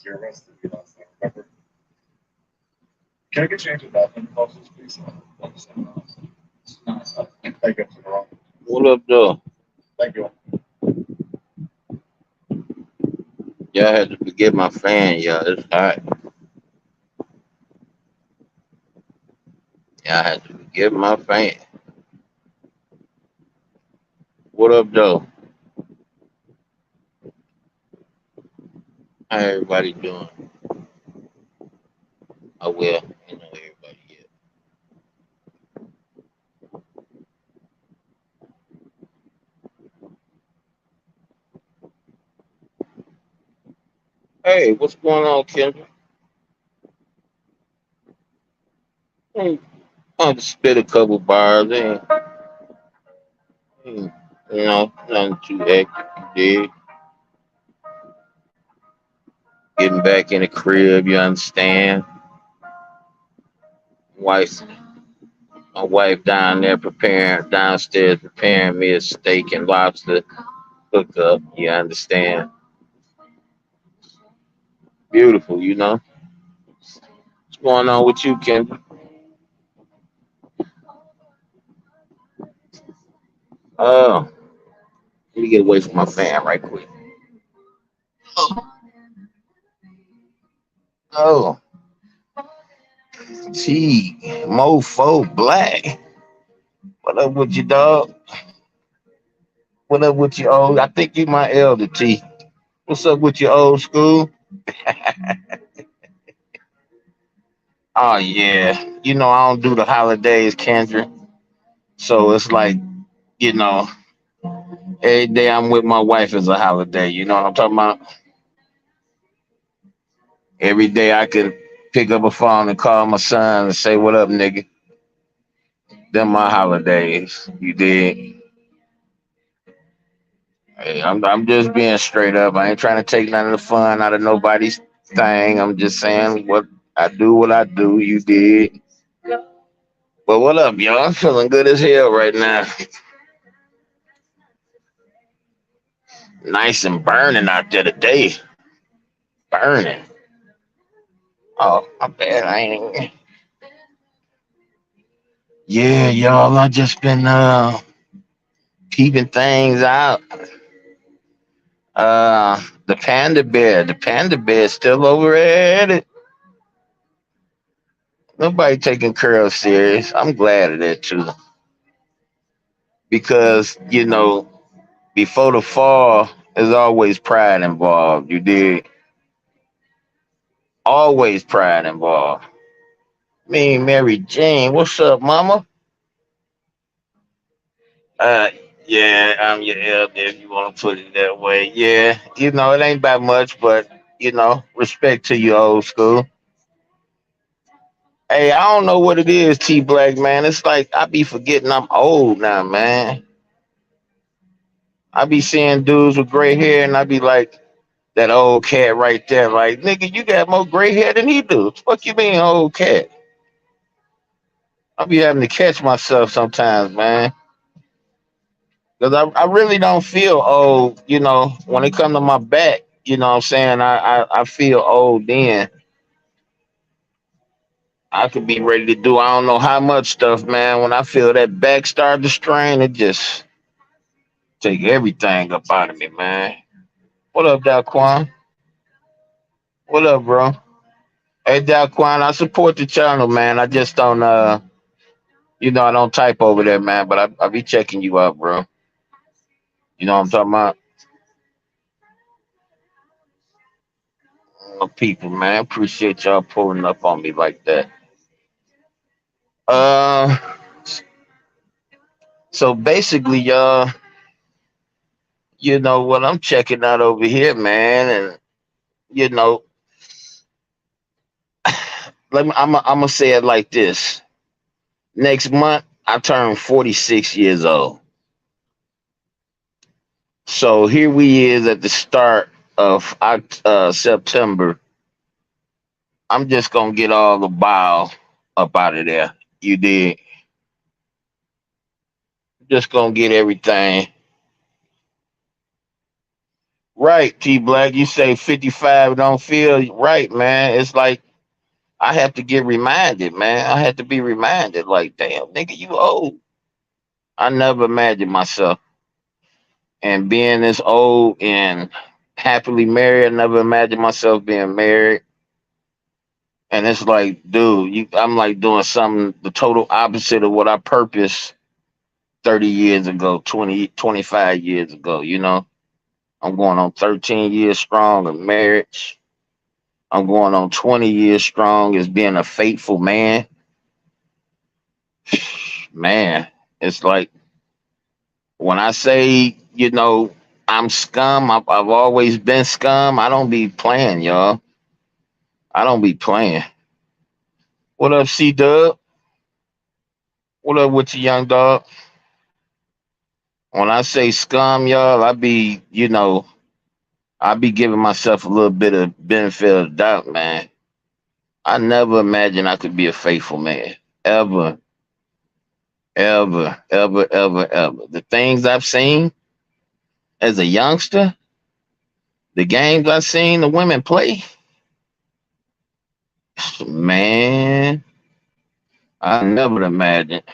You're arrested. You last night. Remember? Can I get change of bathroom closest, please? Thank you. To the wrong. What up, though? Thank you. Y'all had to forgive my fan, y'all. It's hot. Y'all had to forgive my fan. What up, though? How everybody doing? Oh, well, you know everybody yet. Hey, what's going on, Kendra? Hey, I'll just spit a couple bars. Ain't, nothing too hectic. You did. Getting back in the crib, you understand? Wife, my wife down there downstairs preparing me a steak and lobster hookup. You understand? Beautiful, you know. What's going on with you, Kendra? Oh, let me get away from my fan right quick. Oh, T, Mofo Black. What up with you, dog? What up with you, old? I think you my elder, T. What's up with your old school? Oh, yeah. I don't do the holidays, Kendra. So it's like, you know, every day I'm with my wife is a holiday. You know what I'm talking about? Every day I could pick up a phone and call my son and say, "What up, nigga?" Them my holidays. You did. Hey, I'm just being straight up. I ain't trying to take none of the fun out of nobody's thing. I'm just saying what I do. You did. But what up, y'all? I'm feeling good as hell right now. Nice and burning out there today. Burning. Oh, my bad. I ain't. Yeah, y'all. I just been peeping things out. The panda bear is still over at it. Nobody taking Curl serious. I'm glad of that too, because before the fall, there's always pride involved. You did always pride involved. Me, Mary Jane, what's up, Mama? Uh, yeah, I'm your elder if you want to put it that way. Yeah, it ain't that much, but respect to you, old school. Hey, I don't know what it is, T Black man. It's like I be forgetting I'm old now, man. I be seeing dudes with gray hair, and I be like, that old cat right there. Like, nigga, you got more gray hair than he do. Fuck you mean, old cat? I be having to catch myself sometimes, man. Because I really don't feel old, when it come to my back, you know what I'm saying? I feel old then. I could be ready to do I don't know how much stuff, man. When I feel that back start to strain, it just take everything up out of me, man. What up, Daquan? What up, bro? Hey, Daquan, I support the channel, man. I just don't, I don't type over there, man, but I be checking you out, bro. You know what I'm talking about? People, man. Appreciate y'all pulling up on me like that. Uh, so basically, y'all, you know what I'm checking out over here, man, and you know, I'm gonna say it like this. Next month, I turn 46 years old. So here we is at the start of September. I'm just gonna get all the bile up out of there. You did. Just gonna get everything Right, T Black. You say 55 don't feel right, man. It's like I have to get reminded, man. I have to be reminded, like, damn, nigga, you old. I never imagined myself and being this old and happily married. I never imagined myself being married. And it's like, dude, I'm like doing something the total opposite of what I purposed 30 years ago, 20, 25 years ago, you know? I'm going on 13 years strong in marriage. I'm going on 20 years strong as being a faithful man. Man, it's like when I say, I'm scum, I've always been scum. I don't be playing, y'all. I don't be playing. What up, C Dub? What up with you, young dog? When I say scum, y'all, I be giving myself a little bit of benefit of the doubt, man. I never imagined I could be a faithful man. Ever, ever, ever, ever, ever. The things I've seen as a youngster, the games I've seen the women play, man, I never imagined.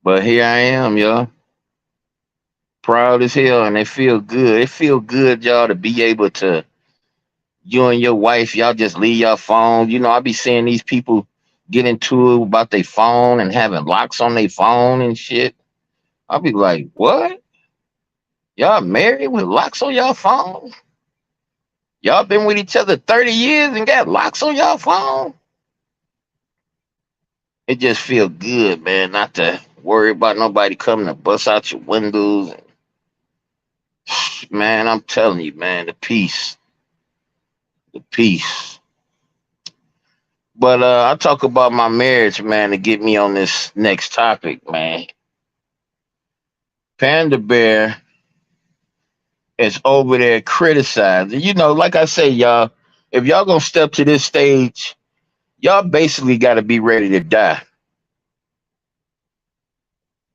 But here I am, y'all. Proud as hell, and it feel good. It feel good, y'all, to be able to, you and your wife, y'all just leave your phone. I be seeing these people get into it about their phone and having locks on their phone and shit. I'll be like, what? Y'all married with locks on y'all phone? Y'all been with each other 30 years and got locks on y'all phone? It just feel good, man, not to worry about nobody coming to bust out your windows. Man, I'm telling you, man, the peace. The peace. But I talk about my marriage, man, to get me on this next topic, man. Panda Bear is over there criticizing. Like I say, y'all, if y'all gonna step to this stage, y'all basically got to be ready to die.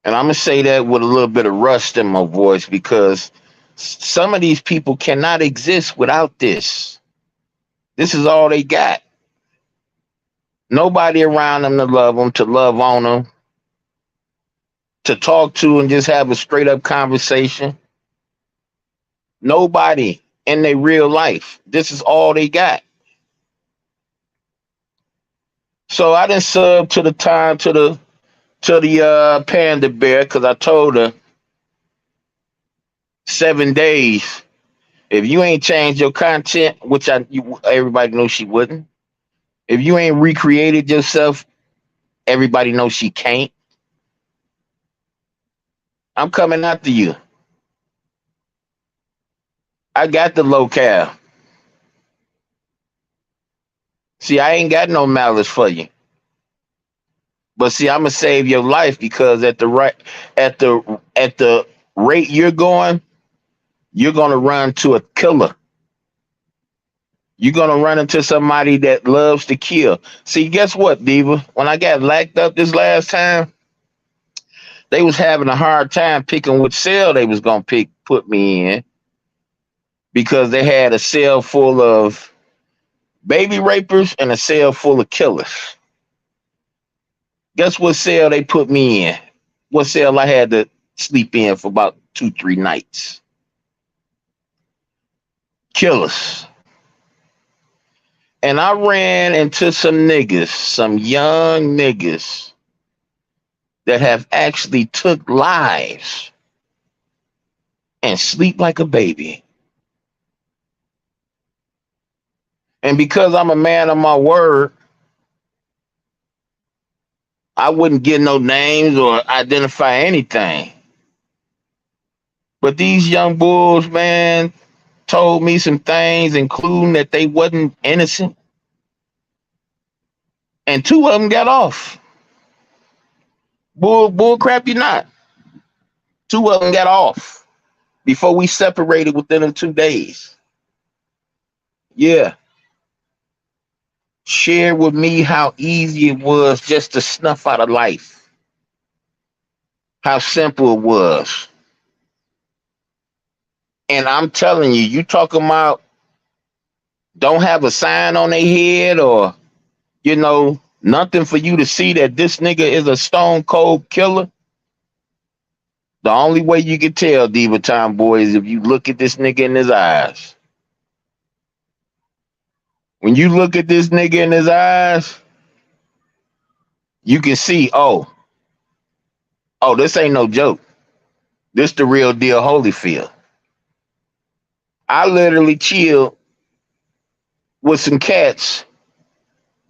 And I'm gonna say that with a little bit of rust in my voice because some of these people cannot exist without this. This is all they got. Nobody around them to love on them, to talk to and just have a straight up conversation. Nobody in their real life. This is all they got. So I didn't sub to the Panda Bear because I told her 7 days. If you ain't changed your content, which everybody knows she wouldn't. If you ain't recreated yourself, everybody knows she can't. I'm coming after you. I got the locale. See, I ain't got no malice for you. But see, I'm gonna save your life because at the rate you're going, you're gonna run to a killer. You're gonna run into somebody that loves to kill. See, guess what, Diva? When I got locked up this last time, they was having a hard time picking which cell they was gonna put me in because they had a cell full of baby rapers and a cell full of killers. Guess what cell they put me in? What cell I had to sleep in for about 2-3 nights? Killers. And I ran into some young niggas that have actually took lives and sleep like a baby. And because I'm a man of my word, I wouldn't give no names or identify anything. But these young bulls, man, told me some things, including that they wasn't innocent. And 2 of them got off. Bull crap, you not. 2 of them got off before we separated within the 2 days. Yeah. Share with me how easy it was just to snuff out of life. How simple it was. And I'm telling you, you talking about don't have a sign on their head or, nothing for you to see that this nigga is a stone cold killer. The only way you can tell, Diva Time Boy, is if you look at this nigga in his eyes. When you look at this nigga in his eyes, you can see, oh, this ain't no joke. This the real deal Holyfield. I literally chilled with some cats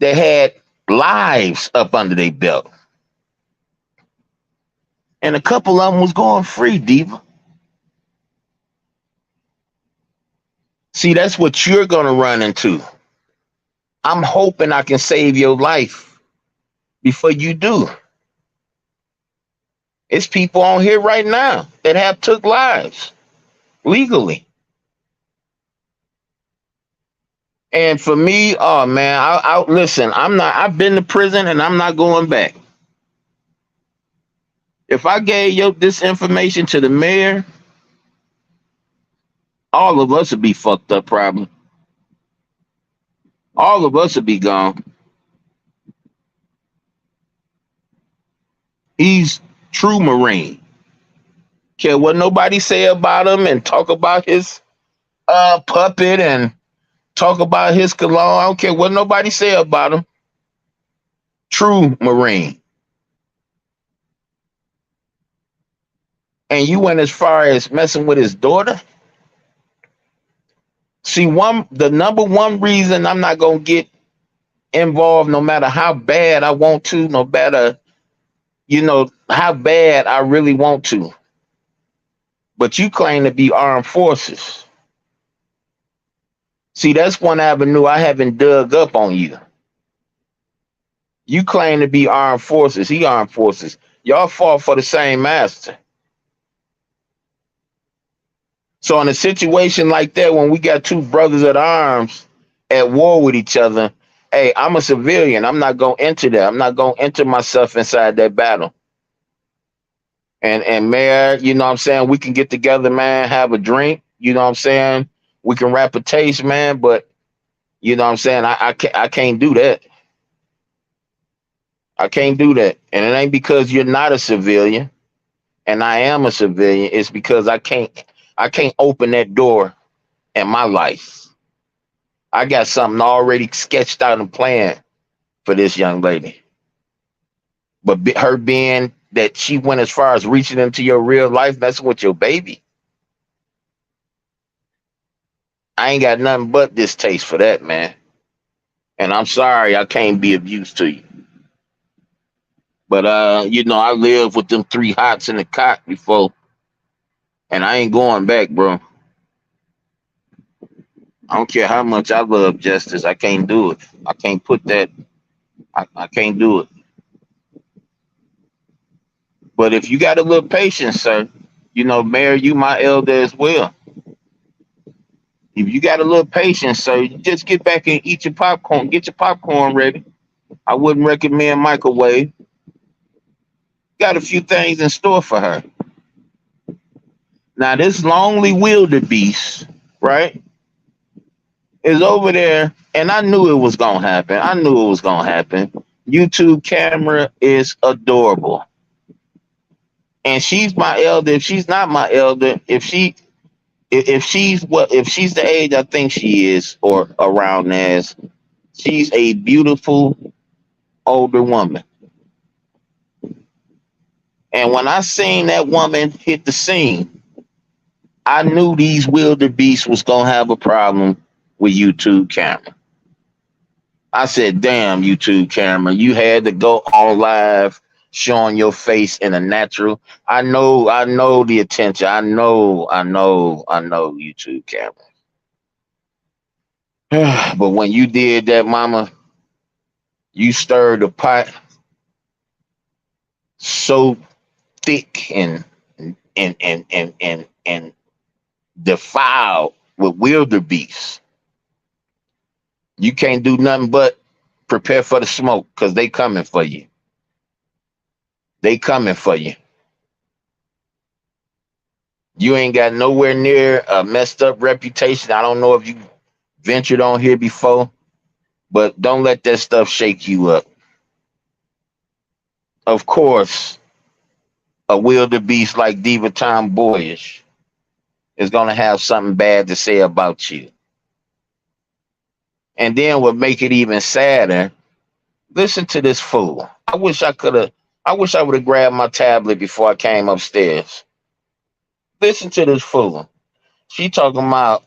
that had lives up under their belt. And a couple of them was going free, Diva. See, that's what you're going to run into. I'm hoping I can save your life before you do. It's people on here right now that have took lives legally. And for me, oh man, I listen, I've been to prison and I'm not going back. If I gave this information to the mayor, all of us would be fucked up probably. All of us would be gone. He's true Marine. Care what nobody say about him and talk about his puppet and talk about his cologne. I don't care what nobody say about him. True Marine. And you went as far as messing with his daughter? See, the number one reason I'm not gonna get involved, no matter how bad I want to, no matter, how bad I really want to. But you claim to be armed forces. See, that's one avenue I haven't dug up on you. You claim to be armed forces. He armed forces. Y'all fought for the same master. So in a situation like that, when we got two brothers at arms at war with each other, hey, I'm a civilian. I'm not going to enter that. I'm not going to enter myself inside that battle. And Mayor, you know what I'm saying? We can get together, man, have a drink. You know what I'm saying? We can rap a taste, man. But, you know what I'm saying? I can't do that. I can't do that. And it ain't because you're not a civilian and I am a civilian. It's because I can't open that door in my life. I got something already sketched out and planned for this young lady. But her being that she went as far as reaching into your real life, that's with your baby. I ain't got nothing but distaste for that, man. And I'm sorry I can't be of use to you. But I lived with them 3 hots in the cot before. And I ain't going back, bro. I don't care how much I love justice. I can't do it. I can't put that. I can't do it. But if you got a little patience, sir, Mayor, you my elder as well. If you got a little patience, sir, you just get back and eat your popcorn. Get your popcorn ready. I wouldn't recommend microwave. Got a few things in store for her. Now, this lonely wildebeest, right, is over there, and I knew it was going to happen. YouTube camera is adorable. And she's my elder. If she's not my elder, if she's the age I think she is, or around as, she's a beautiful older woman. And when I seen that woman hit the scene, I knew these wildebeests was gonna have a problem with YouTube camera. I said, damn, YouTube camera, you had to go on live showing your face in a natural. I know the attention. I know YouTube camera. But when you did that, mama, you stirred the pot so thick and defiled with wildebeest. You can't do nothing but prepare for the smoke, because they coming for you. They coming for you. You ain't got nowhere near a messed up reputation. I don't know if you ventured on here before, but don't let that stuff shake you up. Of course, a wildebeest like Diva Tomboyish is gonna have something bad to say about you. And then what make it even sadder, listen to this fool. I wish I would have grabbed my tablet before I came upstairs. Listen to this fool. She talking about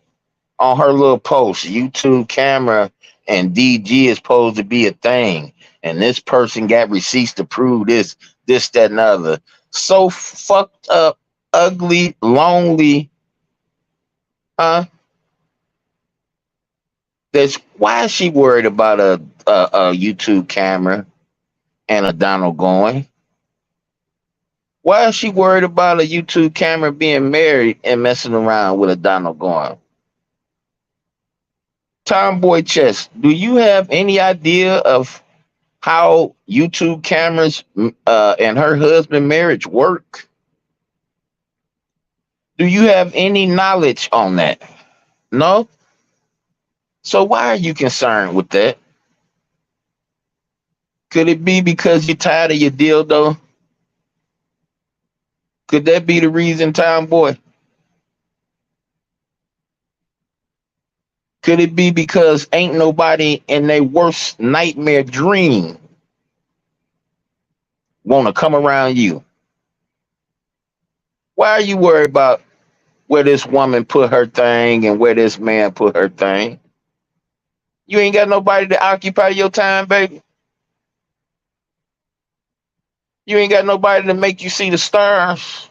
on her little post, YouTube camera and DG is supposed to be a thing. And this person got receipts to prove this, that, and other. So fucked up, ugly, lonely, huh? That's why is she worried about a YouTube camera and a Donald going? Why is she worried about a YouTube camera being married and messing around with a Donald going? Tomboy Chess, do you have any idea of how YouTube cameras and her husband marriage work? Do you have any knowledge on that? No? So why are you concerned with that? Could it be because you're tired of your dildo? Could that be the reason, Tomboy? Could it be because ain't nobody in their worst nightmare dream want to come around you? Why are you worried about where this woman put her thing and where this man put her thing? You ain't got nobody to occupy your time, baby. You ain't got nobody to make you see the stars.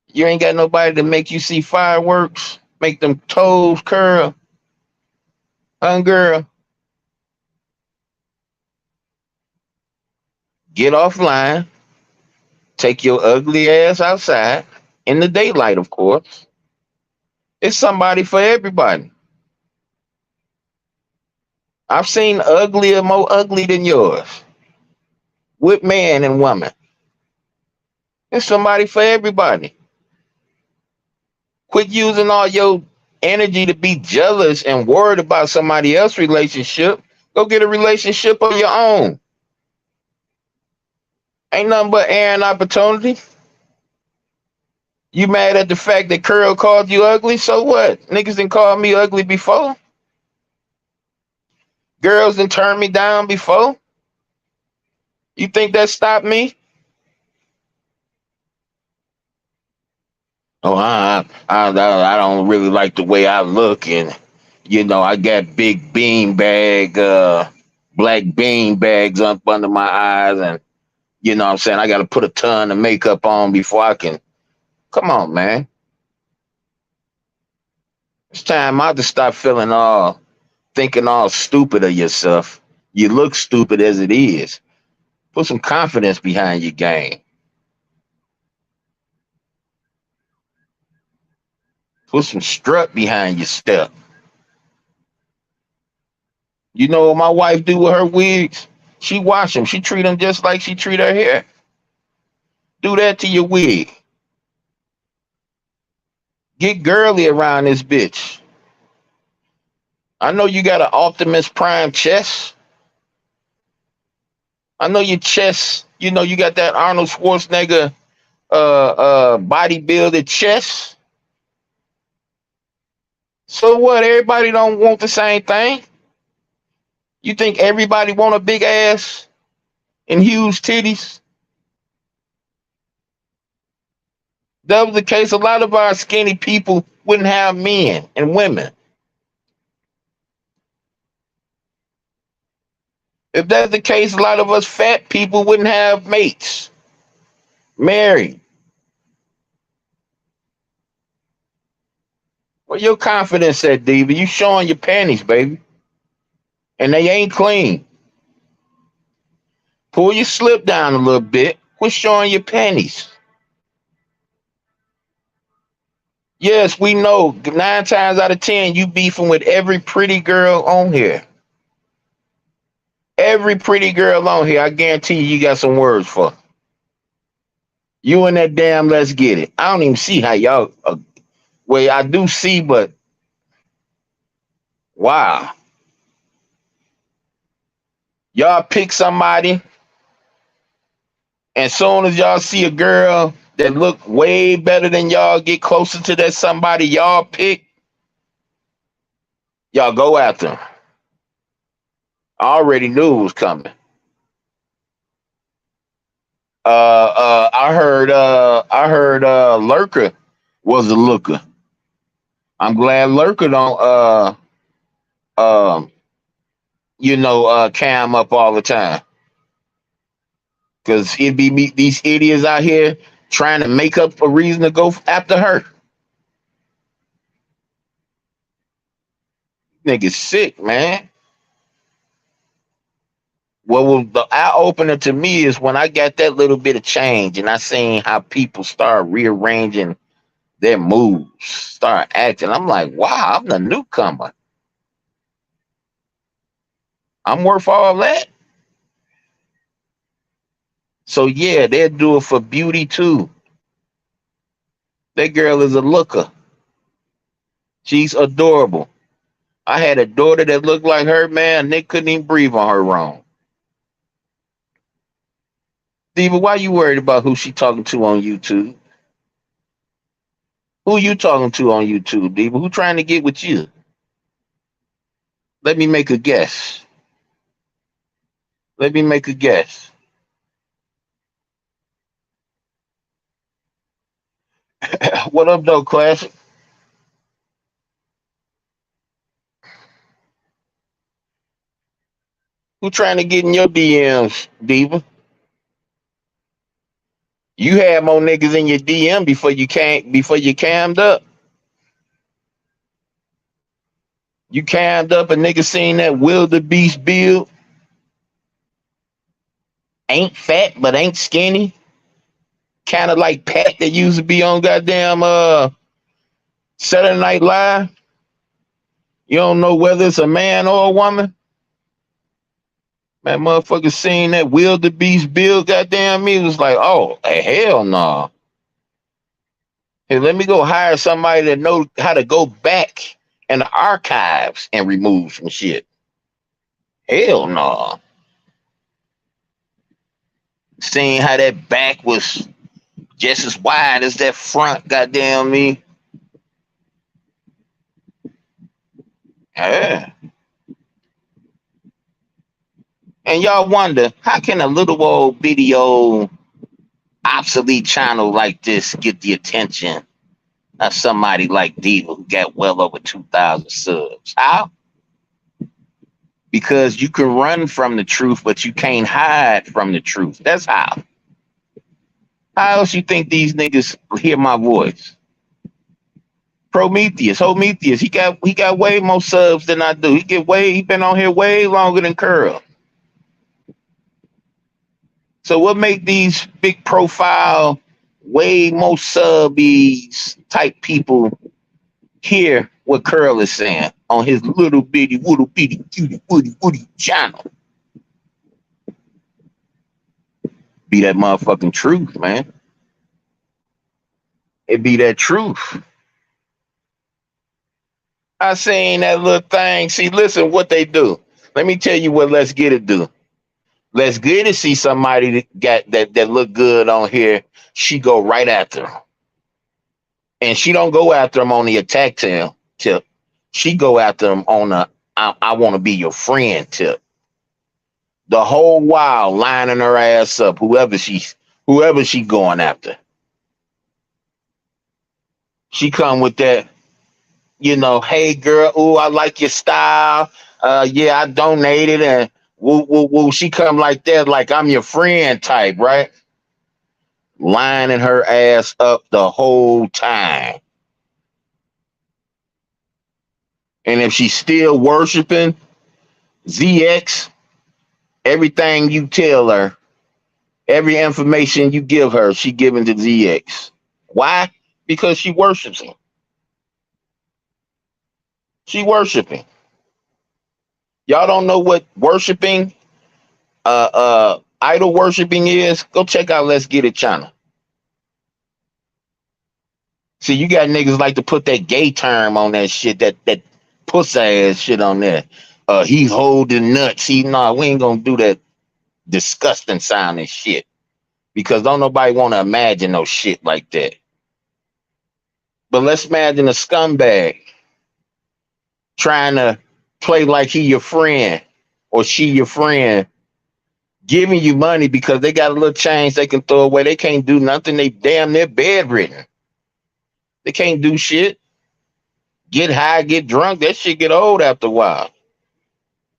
You ain't got nobody to make you see fireworks, make them toes curl. Girl, get offline, take your ugly ass outside, in the daylight, of course. It's somebody for everybody. I've seen uglier, more ugly than yours, with man and woman. It's somebody for everybody. Quit using all your energy to be jealous and worried about somebody else's relationship. Go get a relationship of your own. Ain't nothing but air and opportunity. You mad at the fact that Curl called you ugly? So what? Niggas didn't call me ugly before. Girls didn't turn me down before. You think that stopped me? Oh, I don't really like the way I look, and I got big black bean bags up under my eyes, and what I'm saying, I got to put a ton of makeup on before I can. Come on, man. It's time out to stop thinking all stupid of yourself. You look stupid as it is. Put some confidence behind your game. Put some strut behind your step. You know what my wife do with her wigs? She wash them. She treat them just like she treat her hair. Do that to your wig. Get girly around this bitch. I know you got an Optimus Prime chest. I know your chest, you got that Arnold Schwarzenegger bodybuilder chest. So what? Everybody don't want the same thing. You think everybody want a big ass and huge titties? That was the case. A lot of our skinny people wouldn't have men and women. If that's the case, a lot of us fat people wouldn't have mates, married. Where your confidence at, Diva? You showing your panties, baby. And they ain't clean. Pull your slip down a little bit. Quit showing your panties. Yes, we know 9 times out of 10 you beefing with every pretty girl on here. Every pretty girl on here, I guarantee you got some words for. You and that damn Let's Get It. I don't even see how y'all. Well, I do see, but wow, y'all pick somebody, and soon as y'all see a girl that look way better than y'all, get closer to that somebody y'all pick, y'all go after them. I already knew it was coming. I heard Lurker was a looker. I'm glad Lurker don't um cam up all the time. Cause it'd be these idiots out here trying to make up a reason to go after her. Niggas sick, man. What was the eye opener to me is when I got that little bit of change and I seen how people start rearranging their moves, start acting. I'm like, wow, I'm the newcomer. I'm worth all that. So yeah, they'll do it for beauty too. That girl is a looker. She's adorable. I had a daughter that looked like her, man. They couldn't even breathe on her wrong. Diva, why you worried about who she talking to on YouTube? Who you talking to on YouTube, Diva? Who trying to get with you? Let me make a guess. Let me make a guess. What up, though, Classic? Who trying to get in your DMs, Diva? You had more niggas in your DM before you cammed up. You cammed up a nigga seen that wildebeest build. Ain't fat, but ain't skinny. Kind of like Pat that used to be on goddamn Saturday Night Live. You don't know whether it's a man or a woman. Man, motherfucker seen that wildebeest build, goddamn me, was like, oh, hell no. Hey, let me go hire somebody that know how to go back in the archives and remove some shit. Hell no. Seeing how that back was just as wide as that front, goddamn me. Yeah. And y'all wonder, how can a little old bitty old obsolete channel like this get the attention of somebody like Diva who got well over 2,000 subs? How? Because you can run from the truth, but you can't hide from the truth. That's how. How else you think these niggas hear my voice? Prometheus, he got way more subs than I do. He been on here way longer than Curl. So what make these big profile, way more subbies type people hear what Curl is saying on his little bitty cutie woody channel? Be that motherfucking truth, man. It be that truth. I seen that little thing. See, listen what they do. Let me tell you what Let's Get It do. Let's Get It see somebody that look good on here. She go right after them. And she don't go after them on the attack tip. She go after them on the I want to be your friend tip. The whole while lining her ass up, whoever she going after. She come with that, hey girl, ooh, I like your style. Yeah, I donated and woo woo woo. She come like that, like I'm your friend type, right? Lining her ass up the whole time. And if she's still worshiping ZX, everything you tell her, every information you give her, she giving to ZX. Why? Because she worships him. She worshiping. Y'all don't know what worshiping, idol worshiping is? Go check out Let's Get It channel. See, you got niggas like to put that gay term on that shit, that pussy ass shit on there. He holding nuts. We ain't gonna do that disgusting sounding shit because don't nobody want to imagine no shit like that. But let's imagine a scumbag trying to play like he your friend or she your friend, giving you money because they got a little change they can throw away. They can't do nothing. They damn near bedridden. They can't do shit. Get high, get drunk. That shit get old after a while.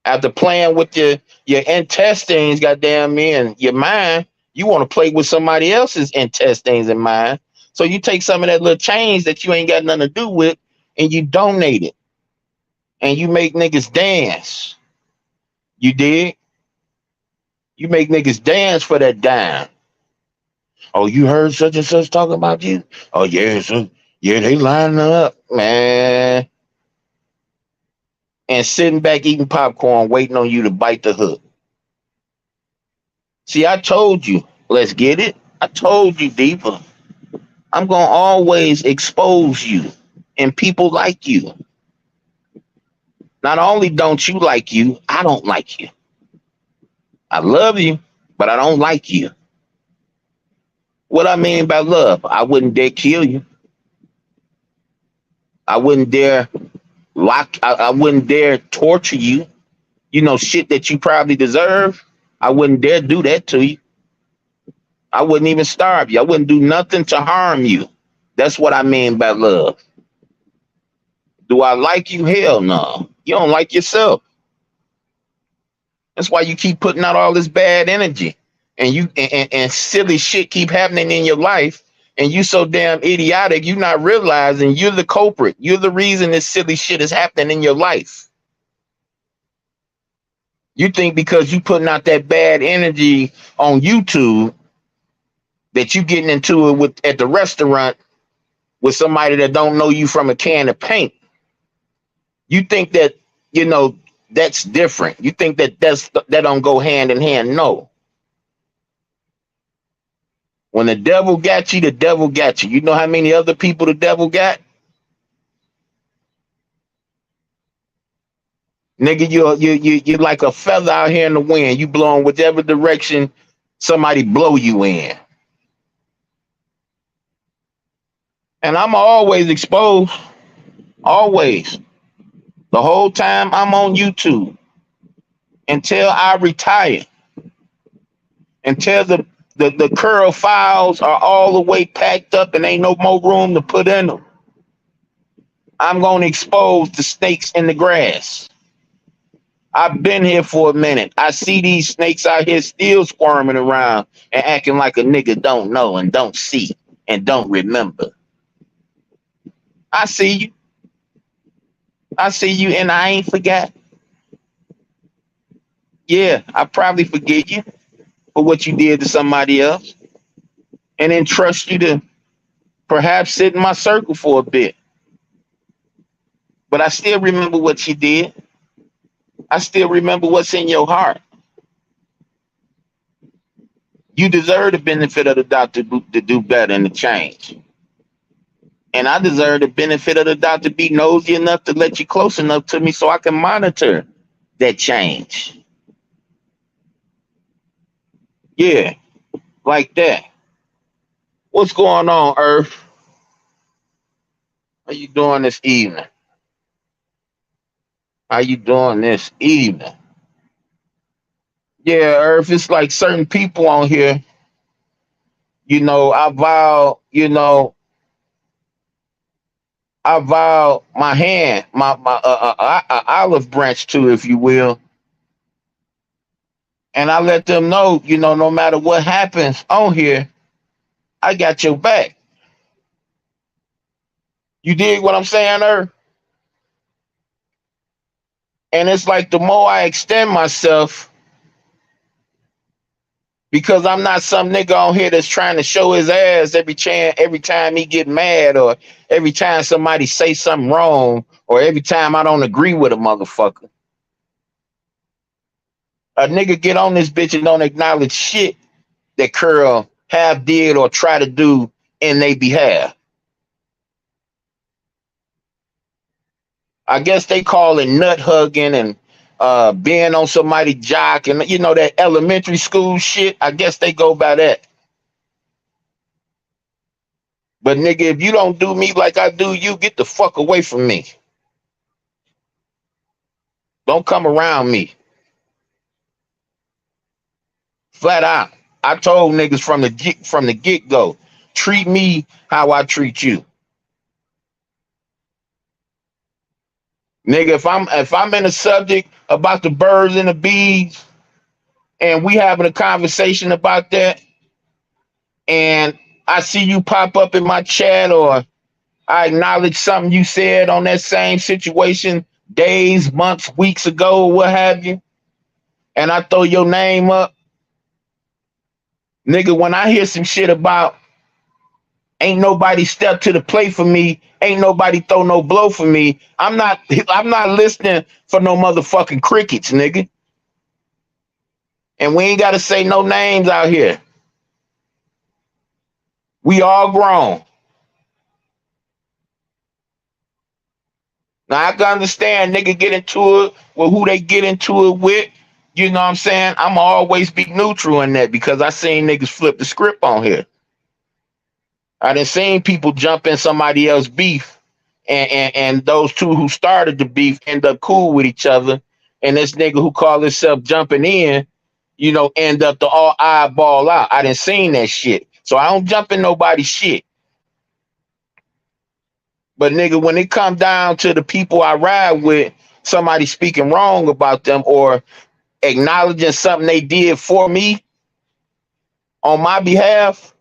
After playing with your intestines, goddamn me, and your mind, you want to play with somebody else's intestines and mind. So you take some of that little change that you ain't got nothing to do with, and you donate it, and you make niggas dance. You dig? You make niggas dance for that dime. Oh, you heard such and such talking about you? Oh yeah, so yeah, they lining up, man. And sitting back eating popcorn, waiting on you to bite the hook. See, I told you, let's get it. I told you, Deeper. I'm gonna always expose you and people like you. Not only don't you like you, I don't like you. I love you, but I don't like you. What I mean by love, I wouldn't dare kill you. I wouldn't dare I wouldn't dare torture you. You know, shit that you probably deserve. I wouldn't dare do that to you. I wouldn't even starve you. I wouldn't do nothing to harm you. That's what I mean by love. Do I like you? Hell no. You don't like yourself. That's why you keep putting out all this bad energy, and silly shit keep happening in your life, and you so damn idiotic, you not realizing you're the culprit. You're the reason this silly shit is happening in your life. You think because you putting out that bad energy on YouTube that you getting into it with at the restaurant with somebody that don't know you from a can of paint. You think that, that's different. You think that that don't go hand in hand. No. When the devil got you, the devil got you. You know how many other people the devil got? Nigga, you're like a feather out here in the wind. You blow in whichever direction somebody blow you in. And I'm always exposed. Always. The whole time I'm on YouTube. Until I retire. Until the curl files are all the way packed up and ain't no more room to put in them. I'm going to expose the snakes in the grass. I've been here for a minute. I see these snakes out here still squirming around and acting like a nigga don't know and don't see and don't remember. I see you. I see you and I ain't forgot. Yeah, I probably forget you for what you did to somebody else and then trust you to perhaps sit in my circle for a bit. But I still remember what you did. I still remember what's in your heart. You deserve the benefit of the doubt to do better and to change. And I deserve the benefit of the doubt to be nosy enough to let you close enough to me so I can monitor that change. Yeah, like that. What's going on, Earth? How you doing this evening? How you doing this evening? Yeah, Earth, it's like certain people on here, I vow, my hand, my olive branch to, if you will. And I let them know, no matter what happens on here, I got your back. You dig what I'm saying, Earth? And it's like the more I extend myself, because I'm not some nigga on here that's trying to show his ass every time he get mad, or every time somebody say something wrong, or every time I don't agree with a motherfucker. A nigga get on this bitch and don't acknowledge shit that Curl have did or try to do in their behalf. I guess they call it nut hugging and being on somebody's jock and you know that elementary school shit. I guess they go by that. But nigga, if you don't do me like I do you, get the fuck away from me. Don't come around me. Flat out. I told niggas from the get go, treat me how I treat you. Nigga, if I'm in a subject about the birds and the bees, and we having a conversation about that, and I see you pop up in my chat or I acknowledge something you said on that same situation days, months, weeks ago, what have you, and I throw your name up, nigga, when I hear some shit about ain't nobody step to the plate for me, ain't nobody throw no blow for me, I'm not listening for no motherfucking crickets, nigga. And we ain't gotta say no names out here. We all grown. Now I can understand nigga get into it with who they get into it with. You know what I'm saying? I'm always be neutral in that because I seen niggas flip the script on here. I done seen people jump in somebody else's beef and those two who started the beef end up cool with each other. And this nigga who called himself jumping in, you know, end up to all eyeball out. I done seen that shit. So I don't jump in nobody's shit. But nigga, when it come down to the people I ride with, somebody speaking wrong about them or acknowledging something they did for me on my behalf,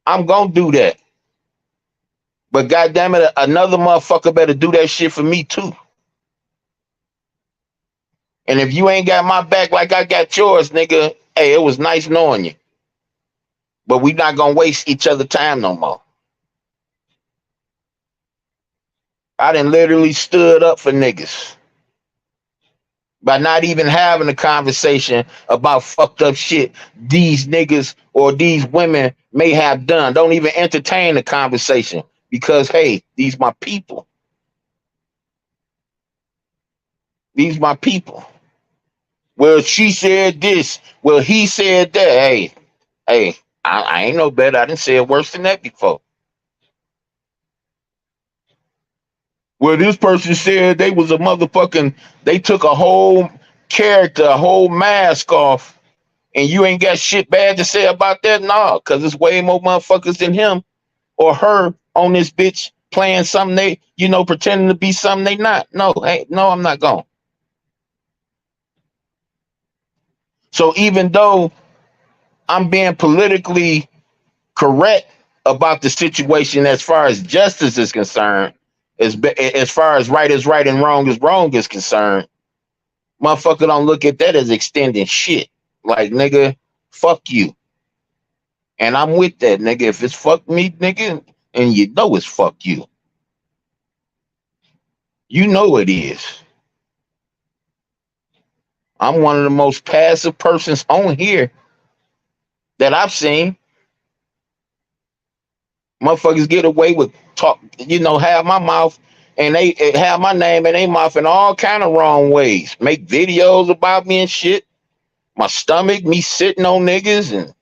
I'm gonna do that. But goddamn it, another motherfucker better do that shit for me too. And if you ain't got my back like I got yours, nigga, hey, it was nice knowing you. But we not gonna waste each other time no more. I done literally stood up for niggas by not even having a conversation about fucked up shit these niggas or these women may have done. Don't even entertain the conversation because, hey, these my people. These my people. Well, she said this. Well, he said that. Hey, I ain't no better. I didn't say it worse than that before. Well, this person said they was a motherfucking, they took a whole character, a whole mask off, and you ain't got shit bad to say about that? Nah, because there's way more motherfuckers than him or her on this bitch playing something they, you know, pretending to be something they not. No, hey, no, I'm not going. So even though I'm being politically correct about the situation as far as justice is concerned, as far as right is right and wrong is concerned, motherfucker don't look at that as extending shit. Like, nigga, fuck you. And I'm with that, nigga. If it's fuck me, nigga, and you know it's fuck you. You know it is. I'm one of the most passive persons on here that I've seen. Motherfuckers get away with talk, you know, have my mouth and they have my name in their mouth in all kind of wrong ways. Make videos about me and shit. My stomach, me sitting on niggas and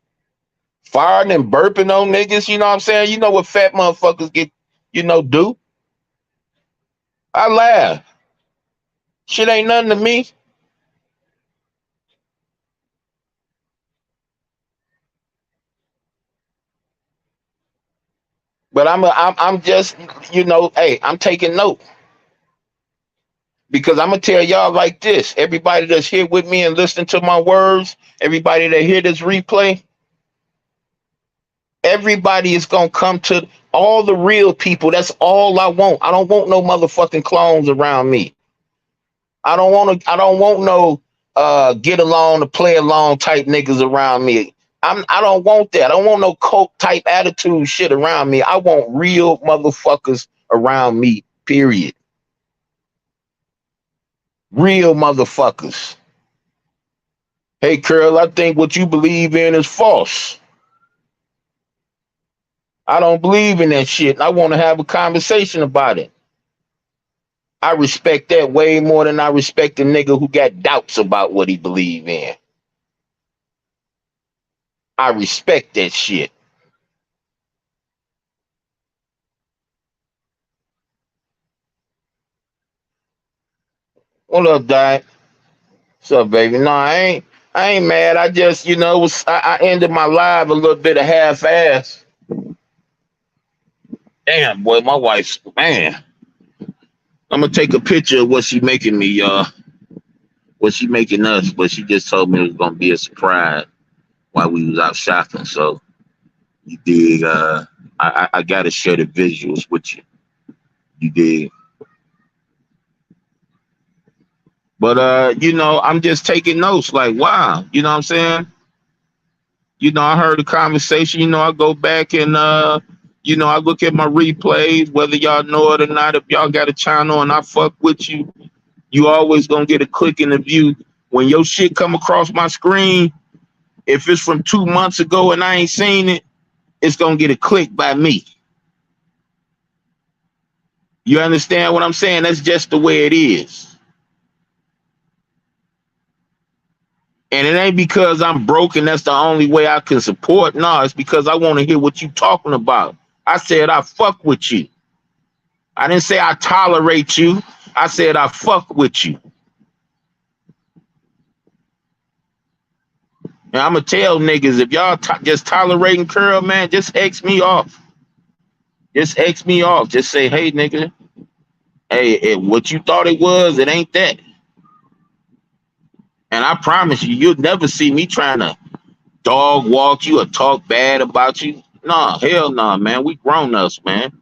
farting and burping on niggas. You know what I'm saying? You know what fat motherfuckers get, you know, do. I laugh. Shit ain't nothing to me. But I'm just, you know, hey, I'm taking note. Because I'm gonna tell y'all like this. Everybody that's here with me and listening to my words, everybody that hear this replay, everybody is gonna come to all the real people. That's all I want. I don't want no motherfucking clones around me. I don't want no get along to play along type niggas around me. I don't want that. I don't want no cult type attitude shit around me. I want real motherfuckers around me, period. Real motherfuckers. Hey, Curl, I think what you believe in is false. I don't believe in that shit. I want to have a conversation about it. I respect that way more than I respect the nigga who got doubts about what he believe in. I respect that shit. What up, Di? What's up, baby? No, I ain't mad. I just, I ended my live a little bit of half-ass. Damn, boy, my wife's, man. I'm gonna take a picture of what she making me, y'all. What she making us, but she just told me it was gonna be a surprise while we was out shopping. So you dig? I gotta share the visuals with you. You dig? But I'm just taking notes. Like, wow, you know what I'm saying? I heard the conversation. I go back and I look at my replays, whether y'all know it or not. If y'all got a channel and I fuck with you, you always gonna get a click in the view. When your shit come across my screen, if it's from 2 months ago and I ain't seen it, it's gonna get a click by me. You understand what I'm saying? That's just the way it is. And it ain't because I'm broken. That's the only way I can support. No, it's because I want to hear what you talking about. I said I fuck with you. I didn't say I tolerate you. I said I fuck with you. And I'm going to tell niggas, if y'all just tolerating Curl, man, just X me off. Just X me off. Just say, hey, nigga, hey, what you thought it was, it ain't that. And I promise you, you'll never see me trying to dog walk you or talk bad about you. Nah, hell nah, man. We grown-ups, man.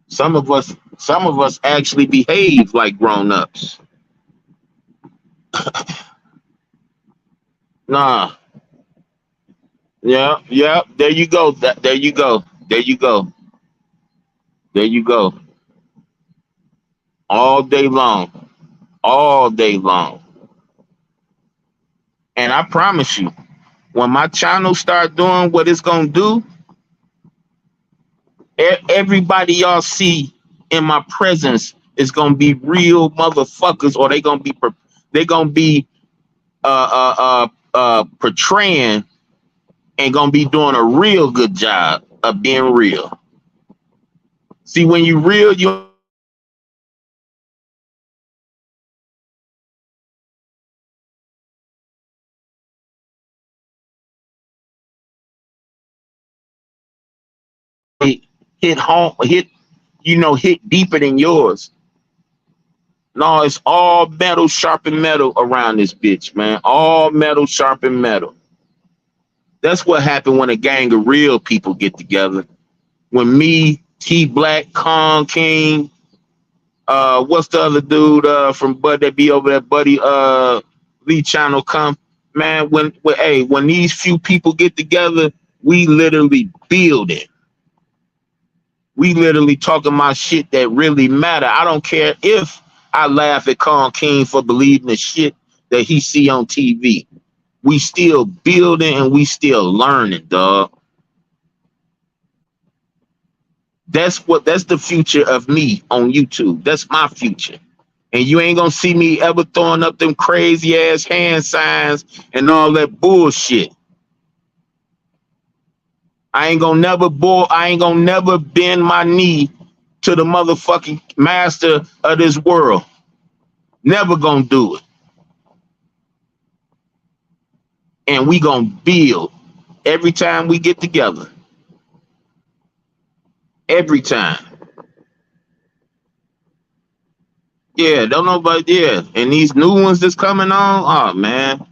Some of us actually behave like grown-ups. Nah. Yeah. There you go. There you go. There you go. There you go. All day long. All day long. And I promise you, when my channel start doing what it's gonna do, everybody y'all see in my presence is gonna be real motherfuckers, or they gonna be portraying and gonna be doing a real good job of being real. See, when you real, you hit home, hit deeper than yours. No, it's all metal, sharpened metal around this bitch, man. All metal, sharpened metal. That's what happened when a gang of real people get together. When me, T Black, Kong King, what's the other dude from Bud that be over there, Buddy Lee Channel come, man. When these few people get together, we literally build it. We literally talking about shit that really matter. I don't care if I laugh at Kong King for believing the shit that he see on TV. We still building and we still learning, dog. That's the future of me on YouTube. That's my future. And you ain't gonna see me ever throwing up them crazy ass hand signs and all that bullshit. I ain't gonna never bend my knee to the motherfucking master of this world. Never gonna do it. And we gonna build every time we get together. Every time. Yeah, don't nobody, yeah. And these new ones that's coming on, oh man,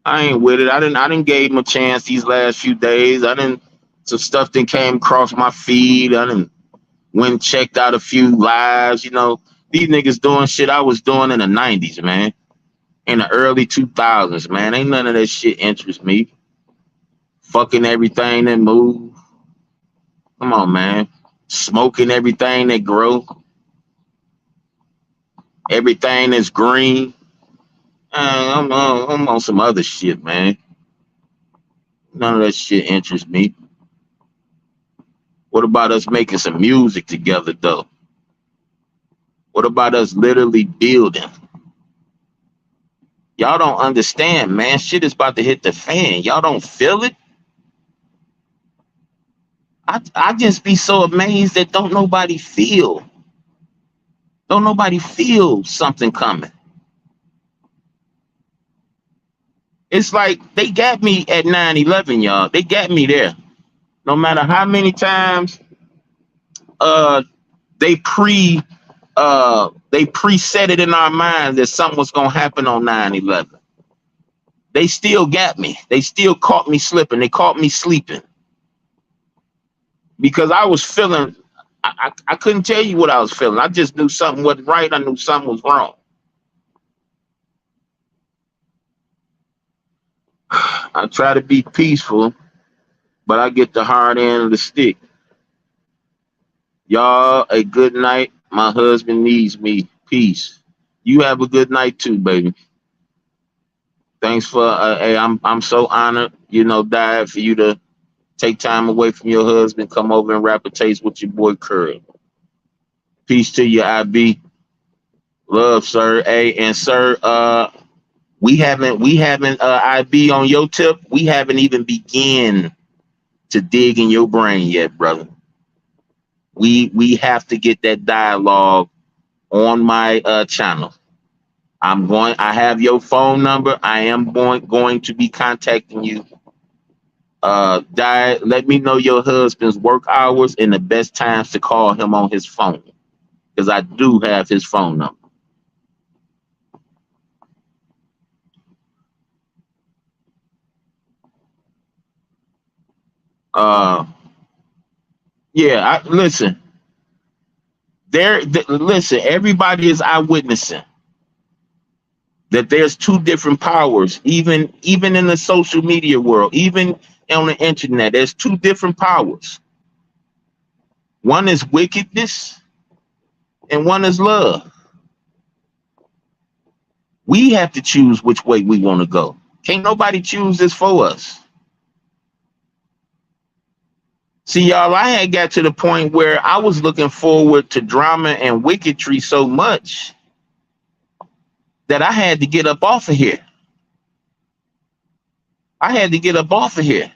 I ain't with it. I didn't gave them a chance these last few days. Some stuff that came across my feed. I didn't went and checked out a few lives. These niggas doing shit I was doing in the 90s, man. In the early 2000s, man. Ain't none of that shit interest me. Fucking everything that move. Come on, man. Smoking everything that grow. Everything that's green. I'm on some other shit, man. None of that shit interests me. What about us making some music together, though? What about us literally building? Y'all don't understand, man. Shit is about to hit the fan. Y'all don't feel it? I just be so amazed that don't nobody feel. Don't nobody feel something coming. It's like they got me at 9/11, y'all. They got me there. No matter how many times uh they preset it in our minds that something was gonna happen on 9/11. They still got me. They still caught me slipping. They caught me sleeping. Because I was feeling I couldn't tell you what I was feeling. I just knew something wasn't right. I knew something was wrong. I try to be peaceful, but I get the hard end of the stick. Y'all, a good night. My husband needs me. Peace. You have a good night too, baby. Thanks for hey, I'm so honored, Dad, for you to take time away from your husband, come over and rap a taste with your boy Curry. Peace to you, IB. Love, sir. Hey, and sir, we haven't IB on your tip. We haven't even begun to dig in your brain yet, brother. We have to get that dialogue on my channel. I have your phone number. I am going to be contacting you. Let me know your husband's work hours and the best times to call him on his phone, because I do have his phone number. Yeah, listen. Listen, everybody is eyewitnessing that there's two different powers, even in the social media world, even on the internet. There's two different powers. One is wickedness and one is love. We have to choose which way we want to go. Can't nobody choose this for us. See, y'all, I had got to the point where I was looking forward to drama and wickedry so much that I had to get up off of here. I had to get up off of here.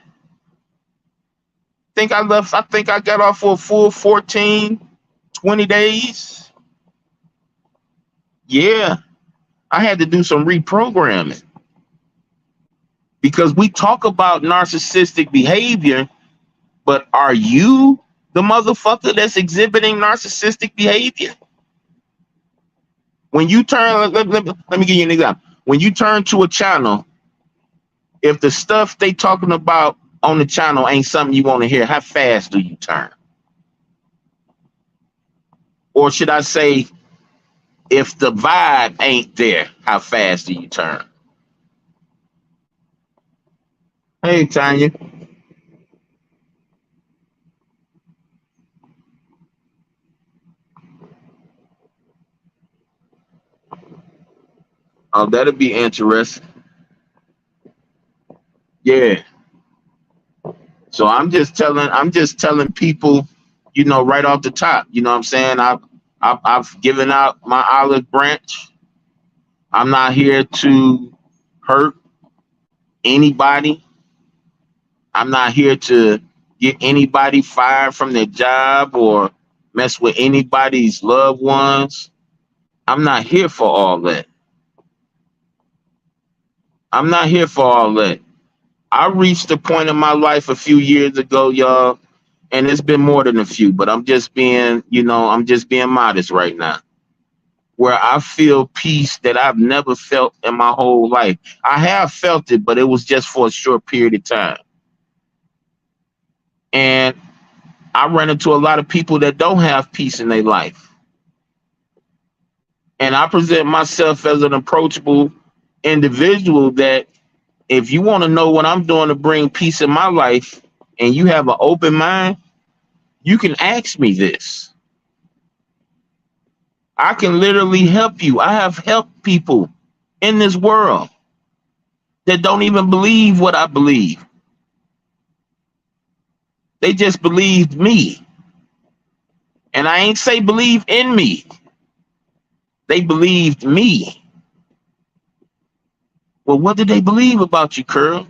I think I got off for a full 14, 20 days. Yeah, I had to do some reprogramming. Because we talk about narcissistic behavior, but are you the motherfucker that's exhibiting narcissistic behavior? When you turn, let me give you an example. When you turn to a channel, if the stuff they talking about on the channel ain't something you want to hear, how fast do you turn? Or should I say, if the vibe ain't there, how fast do you turn? Hey, Tanya. Oh, that'll be interesting. Yeah. So I'm just telling people, right off the top, you know what I'm saying? I've given out my olive branch. I'm not here to hurt anybody. I'm not here to get anybody fired from their job or mess with anybody's loved ones. I'm not here for all that. I'm not here for all that. I reached a point in my life a few years ago, y'all, and it's been more than a few, but I'm just being modest right now, where I feel peace that I've never felt in my whole life. I have felt it, but it was just for a short period of time. And I run into a lot of people that don't have peace in their life. And I present myself as an approachable individual that if you want to know what I'm doing to bring peace in my life and you have an open mind, you can ask me this. I can literally help you. I have helped people in this world that don't even believe what I believe. They just believed me. And I ain't say believe in me. They believed me. Well, what did they believe about you, Curl?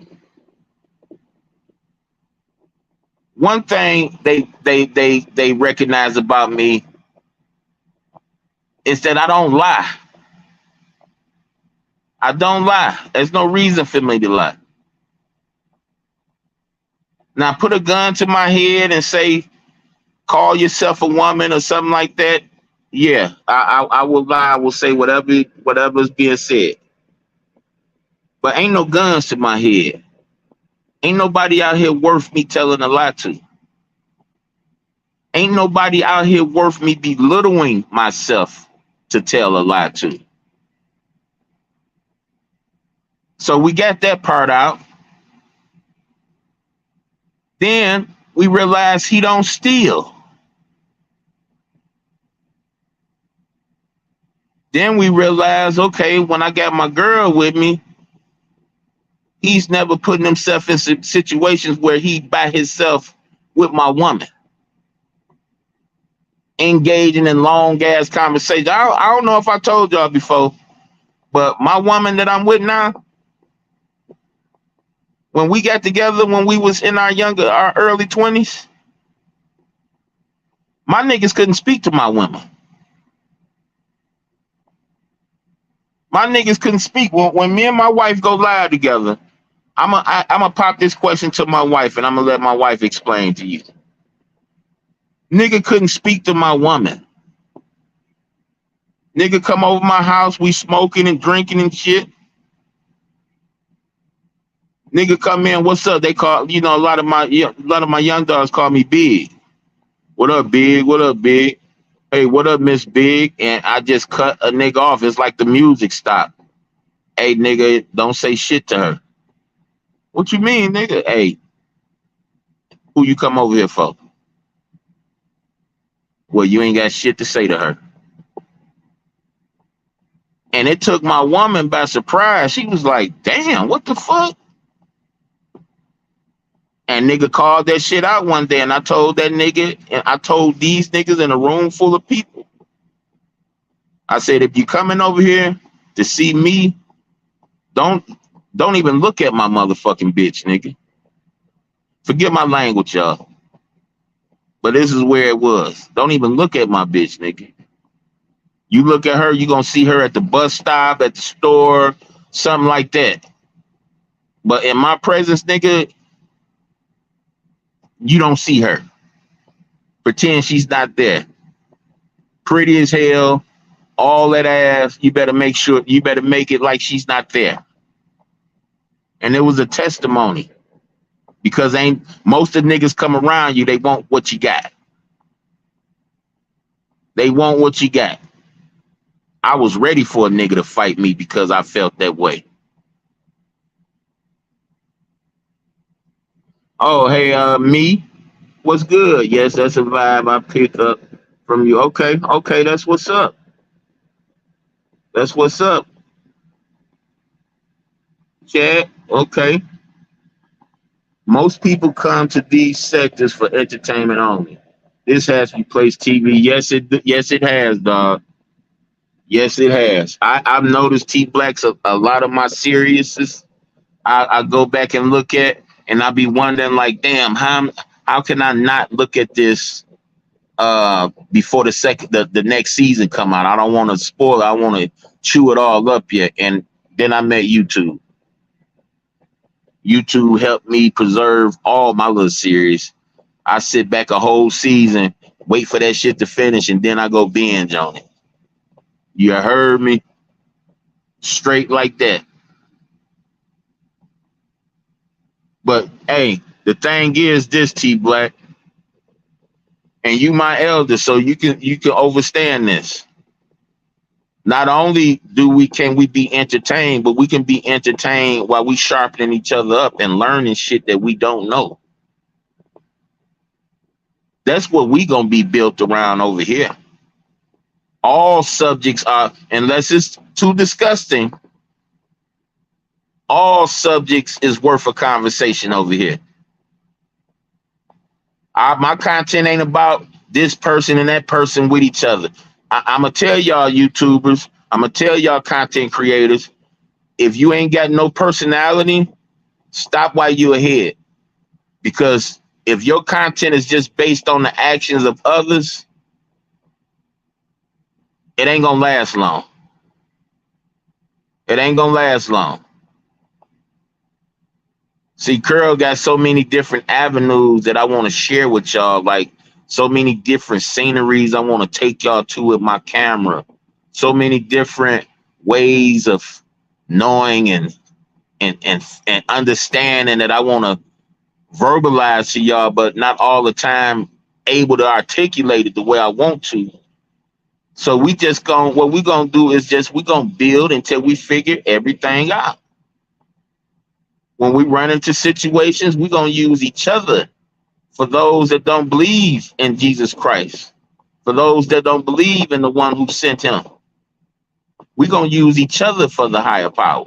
One thing they recognize about me is that I don't lie. I don't lie. There's no reason for me to lie. Now put a gun to my head and say, call yourself a woman or something like that. Yeah, I will lie. I will say whatever's being said. But ain't no guns to my head. Ain't nobody out here worth me telling a lie to. Ain't nobody out here worth me belittling myself to tell a lie to. So we got that part out. Then we realize he don't steal. Then we realize, okay, when I got my girl with me, he's never putting himself in situations where he by himself with my woman, engaging in long ass conversations. I don't know if I told y'all before, but my woman that I'm with now, when we got together, when we was in our early 20s, my niggas couldn't speak to my women. My niggas couldn't speak. When me and my wife go live together, I'm gonna pop this question to my wife and I'm gonna let my wife explain to you. Nigga couldn't speak to my woman. Nigga come over my house, we smoking and drinking and shit. Nigga come in, what's up? They call, a lot of my young dogs call me Big. What up, Big? What up, Big? Hey, what up, Miss Big? And I just cut a nigga off. It's like the music stopped. Hey, nigga, don't say shit to her. What you mean, nigga? Hey, who you come over here for? Well, you ain't got shit to say to her. And it took my woman by surprise. She was like, damn, what the fuck? And nigga called that shit out one day, and I told that nigga, and I told these niggas in a room full of people. I said, if you coming over here to see me, don't even look at my motherfucking bitch, nigga. Forget my language, y'all. But this is where it was. Don't even look at my bitch, nigga. You look at her, you gonna see her at the bus stop, at the store, something like that. But in my presence, nigga, you don't see her. Pretend she's not there. Pretty as hell, all that ass. You better make it like she's not there. And it was a testimony. Because ain't most of the niggas come around you, they want what you got. They want what you got. I was ready for a nigga to fight me because I felt that way. Oh, hey, me? What's good? Yes, that's a vibe I pick up from you. Okay, that's what's up. That's what's up. Chat, okay. Most people come to these sectors for entertainment only. This has replaced TV. Yes, it has, dog. Yes, it has. I've noticed T Black's a lot of my seriouses. I go back and look at, and I be wondering like, damn, how can I not look at this before the next season come out? I don't want to spoil it. I want to chew it all up yet. And then I met YouTube. YouTube helped me preserve all my little series. I sit back a whole season, wait for that shit to finish, and then I go binge on it. You heard me? Straight like that. But hey, the thing is this, T Black, and you my elder, so you can understand this. Not only can we be entertained, but we can be entertained while we sharpening each other up and learning shit that we don't know. That's what we gonna be built around over here. All subjects are, unless it's too disgusting, all subjects is worth a conversation over here. My content ain't about this person and that person with each other. I'm gonna tell y'all YouTubers, I'm gonna tell y'all content creators, if you ain't got no personality, stop while you ahead. Because if your content is just based on the actions of others, it ain't gonna last long. It ain't gonna last long. See, Curl got so many different avenues that I want to share with y'all, like so many different sceneries I want to take y'all to with my camera, so many different ways of knowing and understanding that I want to verbalize to y'all, but not all the time able to articulate it the way I want to. So we just going what we gonna do is just we gonna build until we figure everything out. When we run into situations, we're gonna use each other for those that don't believe in Jesus Christ, for those that don't believe in the one who sent him. We're gonna use each other for the higher power.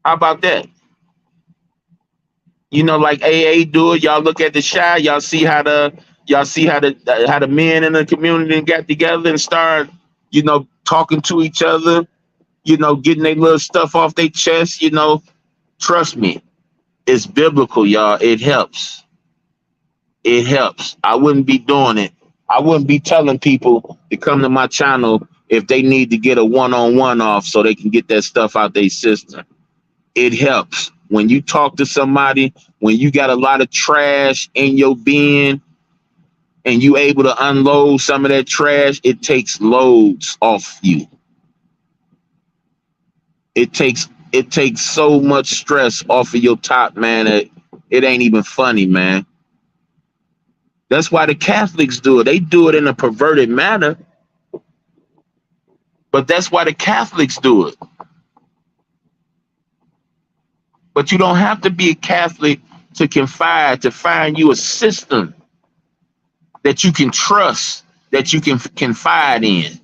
How about that? You know, like AA do it. Y'all look at the Shy. Y'all see how the men in the community got together and start, talking to each other. Getting their little stuff off their chest. Trust me, it's biblical, y'all. It helps. It helps. I wouldn't be doing it. I wouldn't be telling people to come to my channel if they need to get a one-on-one off so they can get that stuff out their system. It helps. When you talk to somebody, when you got a lot of trash in your being and you able to unload some of that trash, it takes loads off you. It takes so much stress off of your top, man, that it ain't even funny, man. That's why the Catholics do it. They do it in a perverted manner, but that's why the Catholics do it. But you don't have to be a Catholic to confide, to find you a system that you can trust, that you can confide in.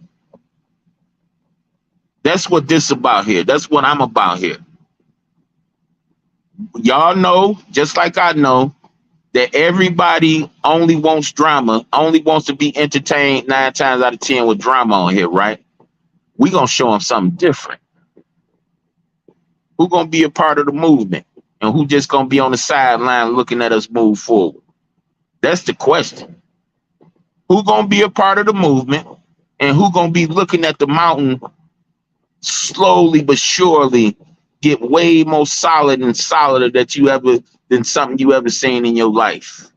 That's what this is about here. That's what I'm about here. Y'all know, just like I know, that everybody only wants drama, only wants to be entertained 9 times out of 10 with drama on here, right? We're going to show them something different. Who going to be a part of the movement? And who just going to be on the sideline looking at us move forward? That's the question. Who going to be a part of the movement? And who going to be looking at the mountain slowly but surely get way more solid and solider than something you ever seen in your life?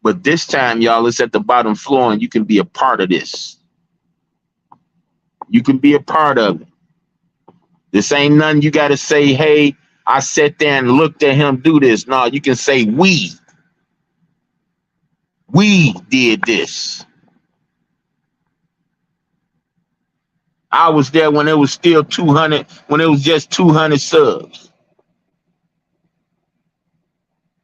But this time, y'all, it's at the bottom floor and you can be a part of this. You can be a part of it. This ain't nothing you got to say, hey, I sat there and looked at him do this. No, you can say we did this. I was there when it was still 200, when it was just 200 subs.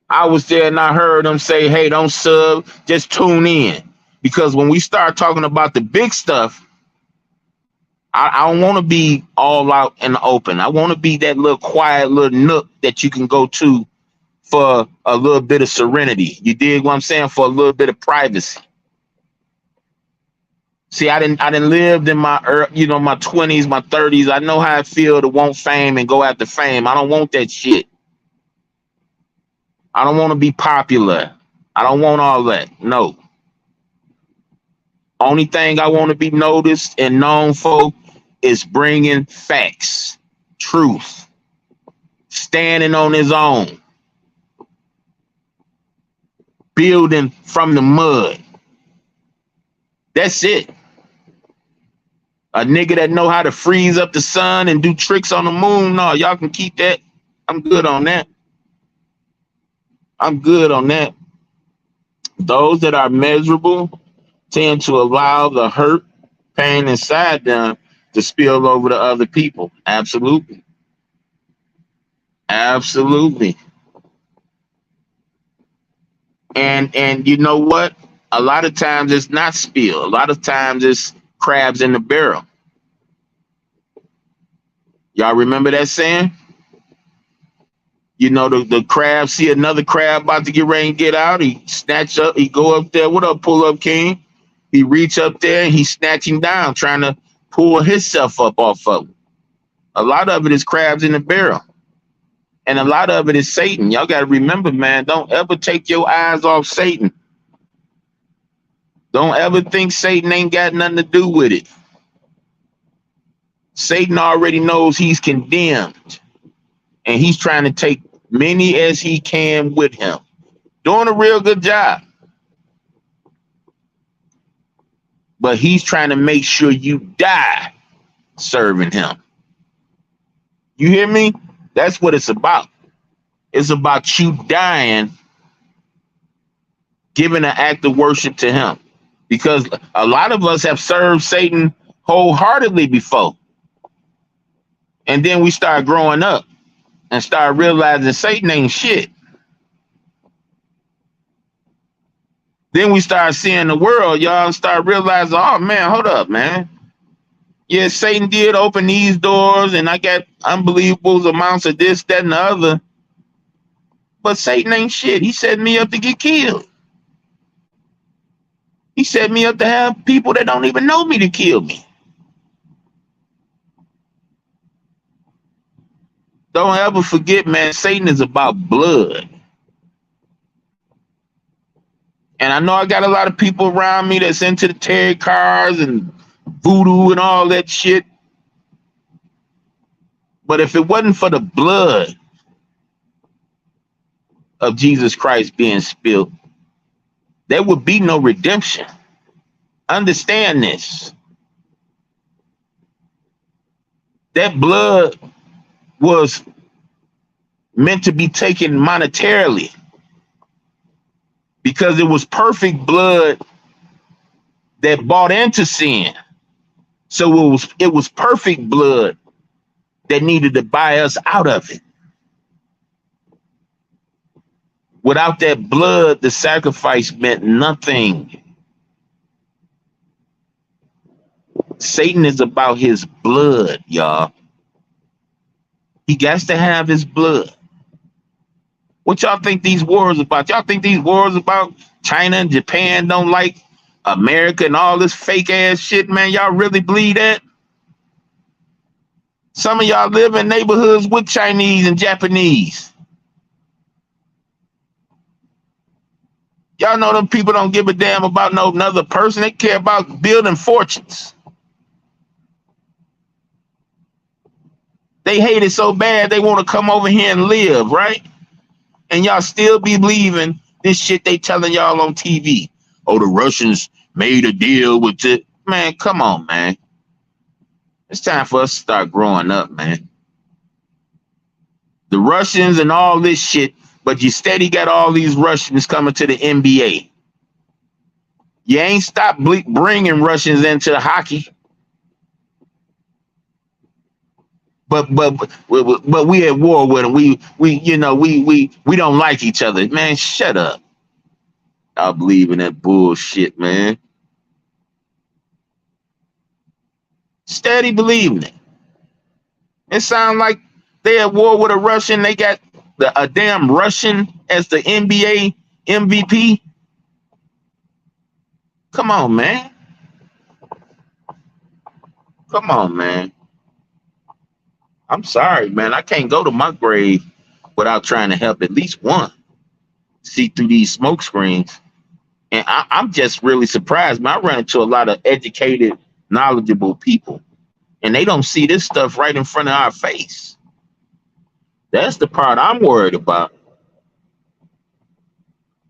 I was there and I heard them say, hey, don't sub, just tune in. Because when we start talking about the big stuff, I don't want to be all out in the open. I want to be that little quiet little nook that you can go to for a little bit of serenity. You dig what I'm saying? For a little bit of privacy. See, I didn't live in my my 20s, my 30s. I know how it feels to want fame and go after fame. I don't want that shit. I don't want to be popular. I don't want all that. No. Only thing I want to be noticed and known for is bringing facts, truth, standing on his own, building from the mud. That's it. A nigga that know how to freeze up the sun and do tricks on the moon. No, y'all can keep that. I'm good on that. I'm good on that. Those that are miserable tend to allow the hurt, pain inside them to spill over to other people. Absolutely. Absolutely. And you know what? A lot of times it's not spill. A lot of times it's crabs in the barrel. Y'all remember that saying? You know, the crab see another crab about to get ready and get out. He snatch up, he go up there. What up, pull up king? He reach up there and he snatch him down, trying to pull himself up off of him. A lot of it is crabs in the barrel. And a lot of it is Satan. Y'all got to remember, man, don't ever take your eyes off Satan. Don't ever think Satan ain't got nothing to do with it. Satan already knows he's condemned. And he's trying to take many as he can with him. Doing a real good job. But he's trying to make sure you die serving him. You hear me? That's what it's about. It's about you dying, giving an act of worship to him. Because a lot of us have served Satan wholeheartedly before. And then we start growing up and start realizing Satan ain't shit. Then we start seeing the world, y'all, and start realizing, oh man, hold up, man. Yeah, Satan did open these doors, and I got unbelievable amounts of this, that, and the other. But Satan ain't shit. He set me up to get killed. He set me up to have people that don't even know me to kill me. Don't ever forget, man, Satan is about blood. And I know I got a lot of people around me that's into the tarot cards and voodoo and all that shit. But if it wasn't for the blood of Jesus Christ being spilled, there would be no redemption. Understand this. That blood was meant to be taken monetarily because it was perfect blood that bought into sin. So it was perfect blood that needed to buy us out of it. Without that blood, the sacrifice meant nothing. Satan is about his blood, y'all. He gets to have his blood. What y'all think these wars about? Y'all think these wars about China and Japan don't like America and all this fake ass shit, man? Y'all really believe that? Some of y'all live in neighborhoods with Chinese and Japanese. Y'all know them people don't give a damn about no another person. They care about building fortunes. They hate it so bad they want to come over here and live, right? And y'all still be believing this shit they telling y'all on TV. Oh, the Russians made a deal with it. Man, come on, man. It's time for us to start growing up, man. The Russians and all this shit, but you steady got all these Russians coming to the NBA. You ain't stopped bringing Russians into hockey. But we at war with them. We don't like each other. Man, shut up. I believe in that bullshit, man. Steady believing it. It sounds like they at war with a Russian. They got a damn Russian as the NBA MVP. Come on, man. Come on, man. I'm sorry, man. I can't go to my grave without trying to help at least one see through these smoke screens. And I'm just really surprised, man. I run into a lot of educated, knowledgeable people, and they don't see this stuff right in front of our face. That's the part I'm worried about.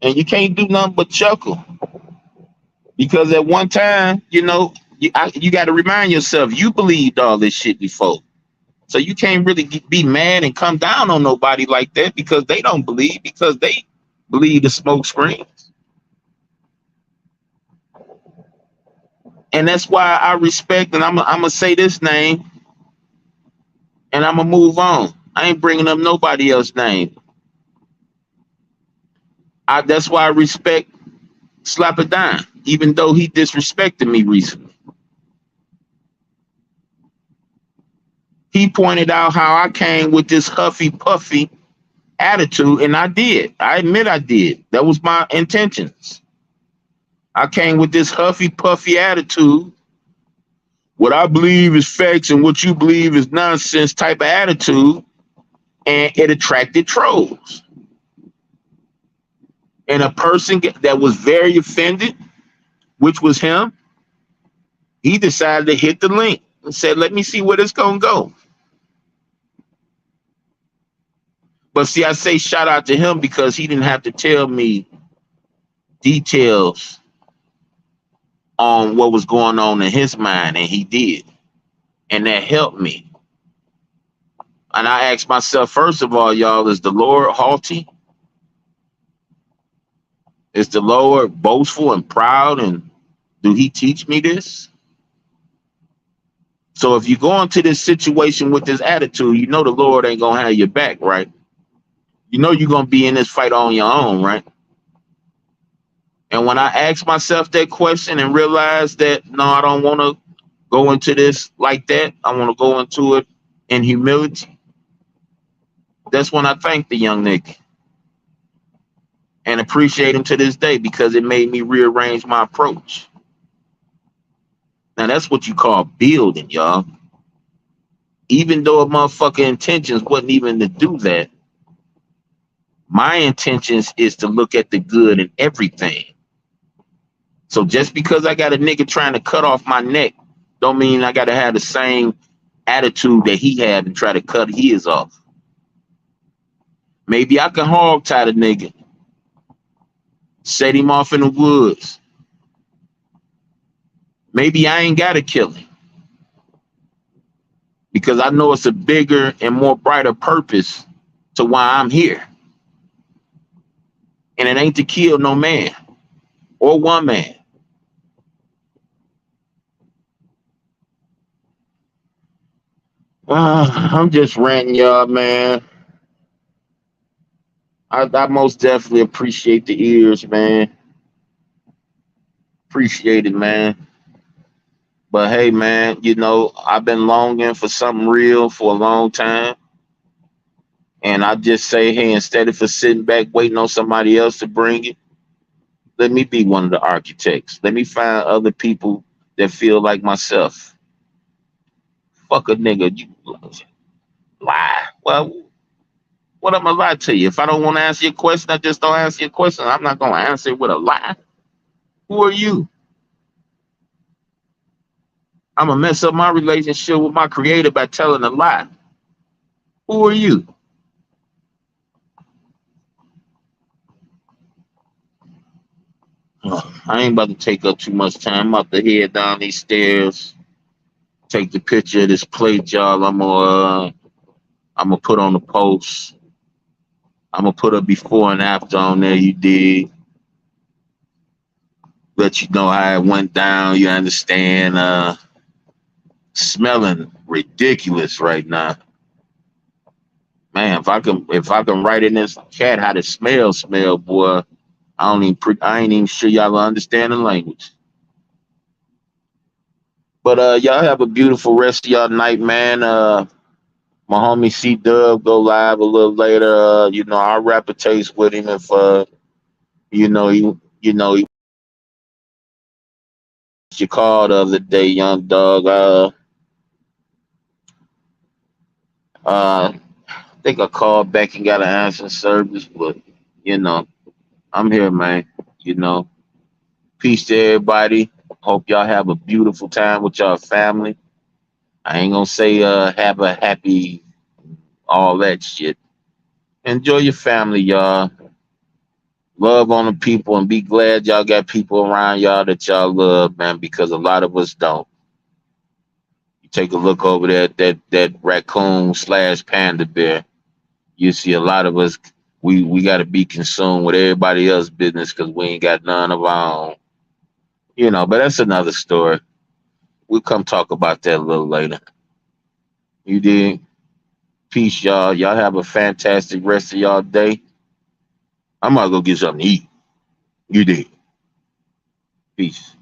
And you can't do nothing but chuckle. Because at one time, you got to remind yourself, you believed all this shit before. So you can't really be mad and come down on nobody like that because they don't believe, because they believe the smoke screens. And that's why I respect, and I'm going to say this name, and I'm going to move on. I ain't bringing up nobody else's name. That's why I respect Slap It Down, even though he disrespected me recently. He pointed out how I came with this huffy puffy attitude, and I did. I admit I did. That was my intentions. I came with this huffy puffy attitude. What I believe is facts and what you believe is nonsense type of attitude, and it attracted trolls. And a person that was very offended, which was him, he decided to hit the link and said, let me see where this gonna go. But see, I say shout out to him because he didn't have to tell me details on what was going on in his mind, and he did. And that helped me. And I asked myself, first of all, y'all, is the Lord haughty? Is the Lord boastful and proud? And do he teach me this? So if you go into this situation with this attitude, you know the Lord ain't going to have your back, right? You know you're going to be in this fight on your own, right? And when I asked myself that question and realized that, no, I don't want to go into this like that. I want to go into it in humility. That's when I thanked the young nigga and appreciate him to this day because it made me rearrange my approach. Now, that's what you call building, y'all. Even though a motherfucker intentions wasn't even to do that, my intentions is to look at the good in everything. So just because I got a nigga trying to cut off my neck, don't mean I got to have the same attitude that he had and try to cut his off. Maybe I can hog tie the nigga, set him off in the woods. Maybe I ain't got to kill him because I know it's a bigger and more brighter purpose to why I'm here. And it ain't to kill no man or one man. I'm just ranting, y'all, man. I most definitely appreciate the ears, man. Appreciate it, man. But hey, man, you know, I've been longing for something real for a long time. And I just say, hey, instead of sitting back waiting on somebody else to bring it, let me be one of the architects. Let me find other people that feel like myself. Fuck a nigga, you lie. Well, what am I lie to you? If I don't want to answer your question, I just don't answer your question. I'm not going to answer it with a lie. Who are you? I'm going to mess up my relationship with my creator by telling a lie. Who are you? I ain't about to take up too much time. I'm about to head down these stairs, take the picture of this plate, y'all. I'm gonna put on the post. I'm gonna put a before and after on there. You did. Let you know how it went down. You understand? Smelling ridiculous right now, man. If I can write in this chat how the smell, boy. I ain't even sure y'all understand the language. But y'all have a beautiful rest of y'all night, man. My homie C Dub go live a little later. You know, I'll rap a taste with him if you know he you called the other day, young dog. I think I called back and got an answering service, but you know, I'm here, man. You know, peace to everybody. Hope y'all have a beautiful time with y'all family. I ain't gonna say have a happy all that shit. Enjoy your family, y'all. Love on the people and be glad y'all got people around y'all that y'all love, man, because a lot of us don't. You take a look over there at that raccoon / panda bear. You see a lot of us, we got to be consumed with everybody else's business because we ain't got none of our own. You know, but that's another story. We'll come talk about that a little later. You did. Peace, y'all. Y'all have a fantastic rest of y'all day. I'm gonna go get something to eat. You did. Peace.